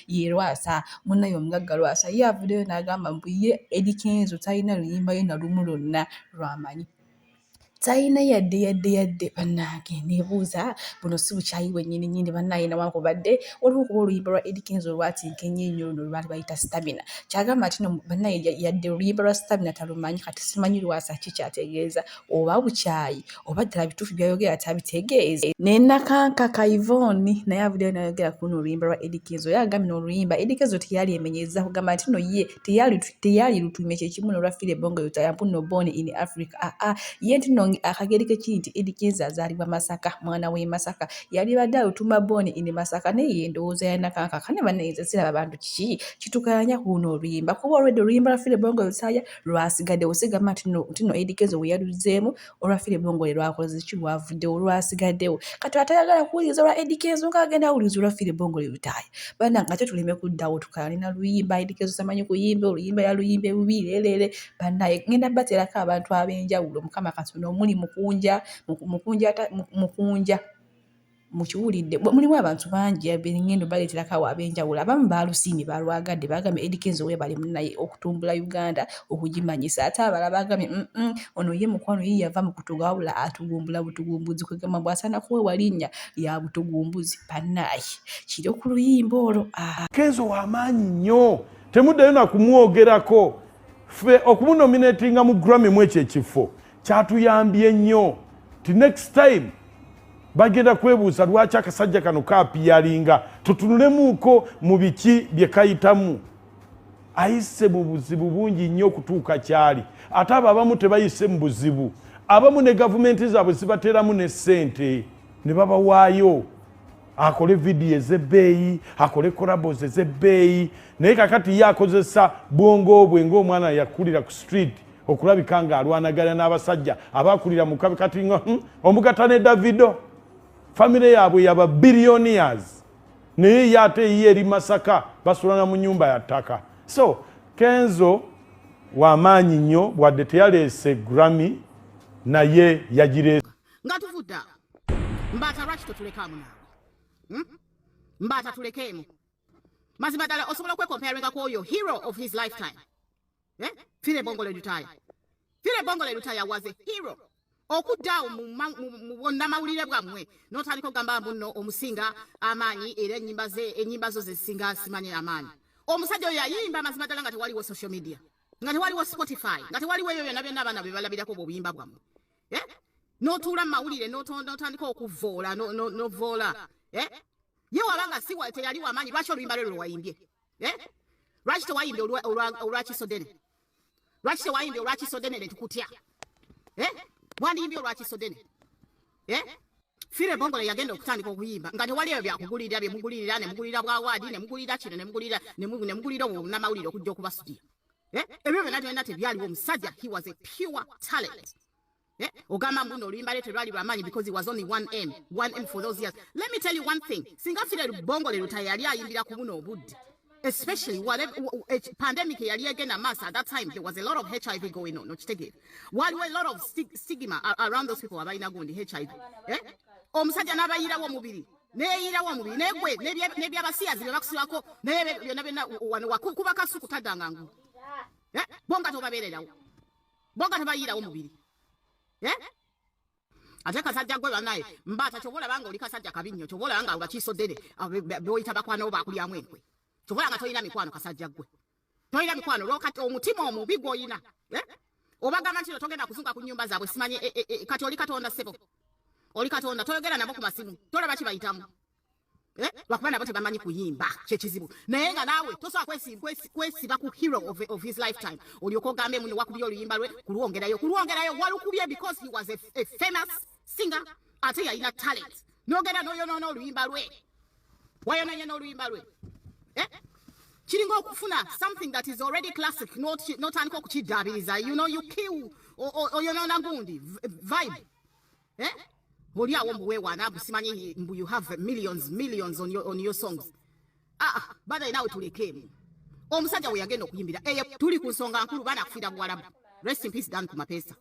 ye Lwasa munnaye omugagga Lwasa ye avuddeyo n'agamba mbu ye Eddy Kenzo talina luyimba ye na lumu lwonna lw'amanyi. Talina yadde bannange neebuuza buno si bukyayi bwennyini bannange newankubadde waliwo okuba oluyimba lwa Eddy Kenzo lwatinkenye ennyo luno lwali bayita Stamina. Kyagamba nti no bannange yadde oluyimba lwa Stamina talumanyi kati simanyi Lwasa kikyategeeza oba bukyayi oba ddala bituufu byayogera tabitegeeza. Ne Nakanka Kaivoni naye avuddeyo n'ayogera ku luno oluyimba lwa Eddy Kenzo ye agambye n'oluyimba Eddy Kenzo teyali emenyeza kugamba nti no ye teyali lutume kye kimu n'olwafiire Bongo Yotaya mpu no born in Africa ye nti no akageri ke kiri nti Eddy Kenzo azaalibwa Masaka mwana w'e Masaka yali badde alutuma born in Masaka naye ye ndowooza ya Nakanka kane bannange siraba bantu kiki kitukanya ku luno oluyimba kuba olwedde oluyimba lwafiire Bongo Yotaya lwasigadde osigamba nti no Eddy Kenzo we yaluzeemu olwafiire Bongo le lwakoze ki lwavuddewo lwasigaddewo kati atayagala kuwuliriza lwa Eddy Kenzo ng'agenda awuliriza olwafiire Bongo le Yotaya bannange ate tuleme kuddawo tukalina luyimba Eddy Kenzo tamanyi kuyimba oluyimba yaluyimba ebubi leerere bannange ngenda bateerako abantu ab'enjawulo Mukama Katonda omuli mukunja mukiwulidde mulimu abantu bangi ngendo baleeterako awo ab'enjawulo abamu baalusiimye balwagadde bagambye Eddy Kenzo weebale munnaye okutumbula Uganda okugimanyisa ate abalala bagambye ono ye mukwano ye yava mu kutuga wabula atugumbula butugumbuzi kwegamba bw'asaana kuweebwa linnya lya butugumbuzi bannaaye kiri ku luyimba olwo. Kenzo w'amaanyi nnyo temuddayo na kumwogerako ffe okumunominatinga mu Grammy mu ekyo ekifo kyatuyambye nnyo ti next time bagenda kwebuuza lwaki akasajja kano kaapiyalinga tutunulemuuko mu biki bye kayitamu ayise mu buzibu bungi nnyo okutuuka kyali ate abo abamu tebayise mu buzibu abamu ne gavumenti zaabwe zibateeramu ne ssente ne babawaayo akole vidiyo ez'ebbeeyi akole collabos ez'ebbeeyi naye kakati ye akozesa bwongo bwe ng'omwana yakulira ku street okulabika ng'alwanagana n'abasajja abaakulira mu kabi kati omugata ne Davido famire yaabwe yaba billionaires naye ye ate ye eri Masaka basulana mu nnyumba ya ttaka. So Kenzo w'amaanyi nnyo bwadde teyaleese Grammy naye yagireese nga tuvudda mbaata lwaki totulekaamu naawe mbaata tulekeemu mazima ddala osobola okwekompayaringa ku oyo hero of his lifetime Fire Bongo le Yotaya. Fire Bongo le Yotaya was a hero. Okuddaawo mu bonnamawulire bwammwe n'otandika okugamba mbuno omusinga amaanyi era ennyimba zo zesinga simanyi amaanyi. Omusajja oyo yayimba amazima ddala nga tewaliwo social media, nga tewaliwo Spotify, nga tewaliwo ebyo byonna byonna abaana bye balabirako obuyimba bwammwe. N'otuula mu mawulire n'otandika okuvoola n'ovoola. Ye wabanga si teyali w'amaanyi lwaki oluyimba lwe lwewayimbye? Lwaki tewayimbye olwakisodene? Lwaki tewayimbye olwakisodene ne tukutya? Wandiyimbye olwakisodene? Fire Bongo le yagenda okutandika okuyimba nga tewali ebyo byakugulirira bye mugulirira ne mugulira bwawaadi ne mugulira kino ne mugulira obunamawulire okujja okubasudira. Ebyo byonna byonna tebyaliwo omusajja. He was a pure talent. Ogamba mbuno oluyimba lwe terwali lw'amaanyi because he was only 1M for those years. Let me tell you one thing. Singa Fire Bongo le Yotaya yali ayimbira ku buno obudde, especially whatever pandemic yali agenda mass at that time, there was a lot of HIV going on. While a lot of stigma around those people abalina gundi HIV. Omusajja n'abayirawo omubiri neeyirawo omubiri negwe nebyabasiyazi bebakusibako naye byonna byonna wano wakuba kasuku taddanga ngu bonga tobabeererawo bonga tobayirawo omubiri. Ate kasajja gwe banaye mbaata kyobola banga oli kasajja kabi nnyo kyobola nga olwakisodere boyita bakwano bakulyamu enkwe kyobola nga tolina mikwano kasajja gwe tolina mikwano lwokati omutima omubi gw'olina obagamba nti togenda kuzunga ku nnyumba zaabwe simanyi kati oli katonda ssebo oli katonda toyogera nabo ku masimu tolaba kibayitamu lwakuba nabo tebamanyi kuyimba kyekizibu naye nga naawe tosobola kwesiba ku hero of his lifetime olyoka ogambe muno wakubye oluyimba lwe kulwongerayo walukubye because he was a famous singer ate yalina talent n'ogenda n'oyonoona oluyimba lwe wayonoonye n'oluyimba lwe kiringa okufuna something that is already classic n'otandika okukiddaabiriza you kill oyonoona gundi vibe oli awo mbu weewaana busimanyi mbu you have millions on your songs. Bada naawe tulekeemu omusajja we yagenda okuyimbira tuli ku nsonga nkulu baana kufiira Buwarabu. Rest in peace Dan Kumapesa.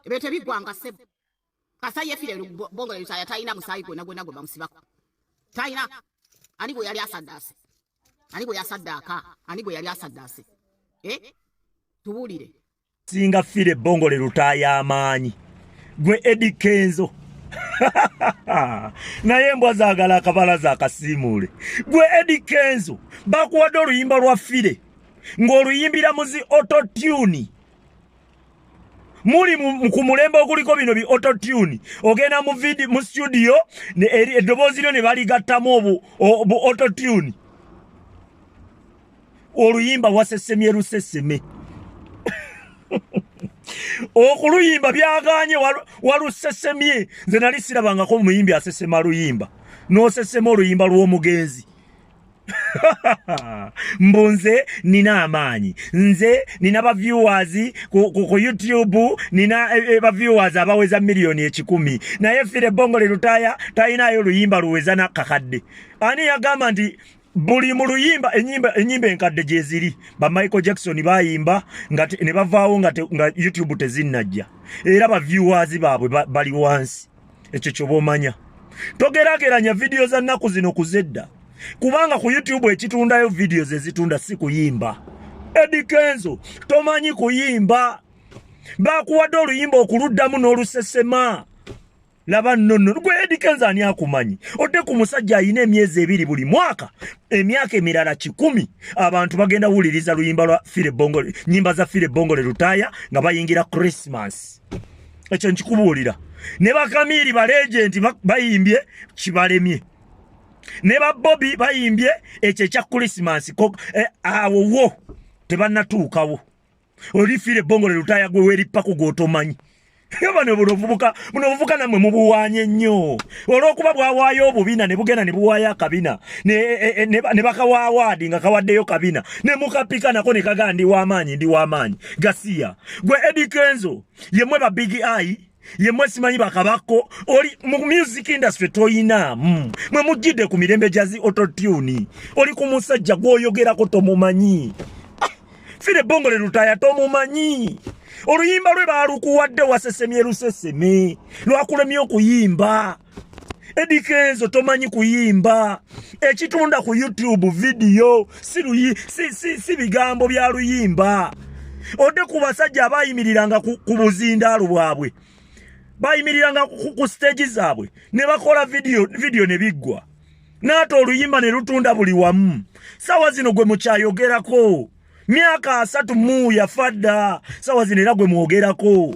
Ebyo tebiggwanga ssebo kasa yefire Bongo le Yotaya talina musaayi gwonna gwe bamusibako talina ani gwe yali asaddaase ani gwe yasaddaaka ani gwe yali asaddaase tubuulire singa fire bongole lutaya amaanyi gwe Eddy Kenzo naye mbwa zaagala akabalaza akasiimuule gwe Eddy Kenzo bakuwadde oluyimba lwa fire ng'oluyimbira muzi autotune muli ku mulembe oguliko bino bi autotune ogenda mu studio eddoboozi lyo ne baligattamu obu autotune oluyimba wasesemye luseseme okuluyimba byaganye walusesemye nze nali sirabangako muyimbi asesema luyimba n'osesema oluyimba lw'omugenzi mbunze nina amaanyi nze nina ba viewers ku YouTube nina ba viewers abaweza milioni 10 naye fire bongole lutaya tayinayo luyimba luweza nakakadde ani yagamba nti buli mu luyimba enyimba enkadde gyeziri ba Michael Jackson bayimba nga ne bavaawo nga YouTube tezinnajja era ba viewers baabwe bali wansi ekyo kyobomanya togerageranya video za nnaku zino kuzedda kubanga ku YouTube ekitundayo videos ezitunda si kuyimba Eddy Kenzo tomanyi kuyimba bakuwadde oluyimba okuluddamu n'olusesema laba nnono gwe Eddy Kenzo ani akumanyi odde ku musajja ayina emyezi 2 buli mwaka emyaka emirala 10 abantu bagenda wuliriza luyimba lwa fire bongole nyimba za fire bongole lutaya nga bayingira Christmas ekyo nkikubuulira ne bakamiri ba legend bayimbye kibalemye ne ba Bobby bayimbye ekyo kya Christmas awo wo tebannatuukawo oli fire bongole lutaya gwe weripa ku gotomanyi yabane bunovubuka namwe mubuwanye nnyo olwokuba bwawaayo obubina ne bugenda ne buwaayo akabina ne bakawaawadi nga kawaddeyo kabina ne mukapika nako ne kagaa ndi w'amaanyi gasiya gwe Eddy Kenzo yemwe ba big eye yemwe simanyi bakabako oli mu music industry toyina mwe mujjidde ku mirembe jazi autotune oli ku musajja gwoyogerako tomumanyi fire bongole lutaya tomumanyi oluyimba lwe baalukuwadde wasesemye luseseme lwakulemye okuyimba Eddy Kenzo tomanyi kuyimba ekitunda ku YouTube video si bigambo bya luyimba odde ku basajja abayimiriranga ku buzindaalu bwabwe bayimiriranga ku stage zaabwe ne bakola video ne biggwa n'ate oluyimba ne lutunda buli wamu sawa zino gwe mukyayogerako myaka 3 mu yafadda sawa zino era gwe mwogerako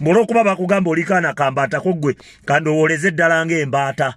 mbolokuba bakugamba olikana kambata ko gwe kandowoleze ddala ng'embaata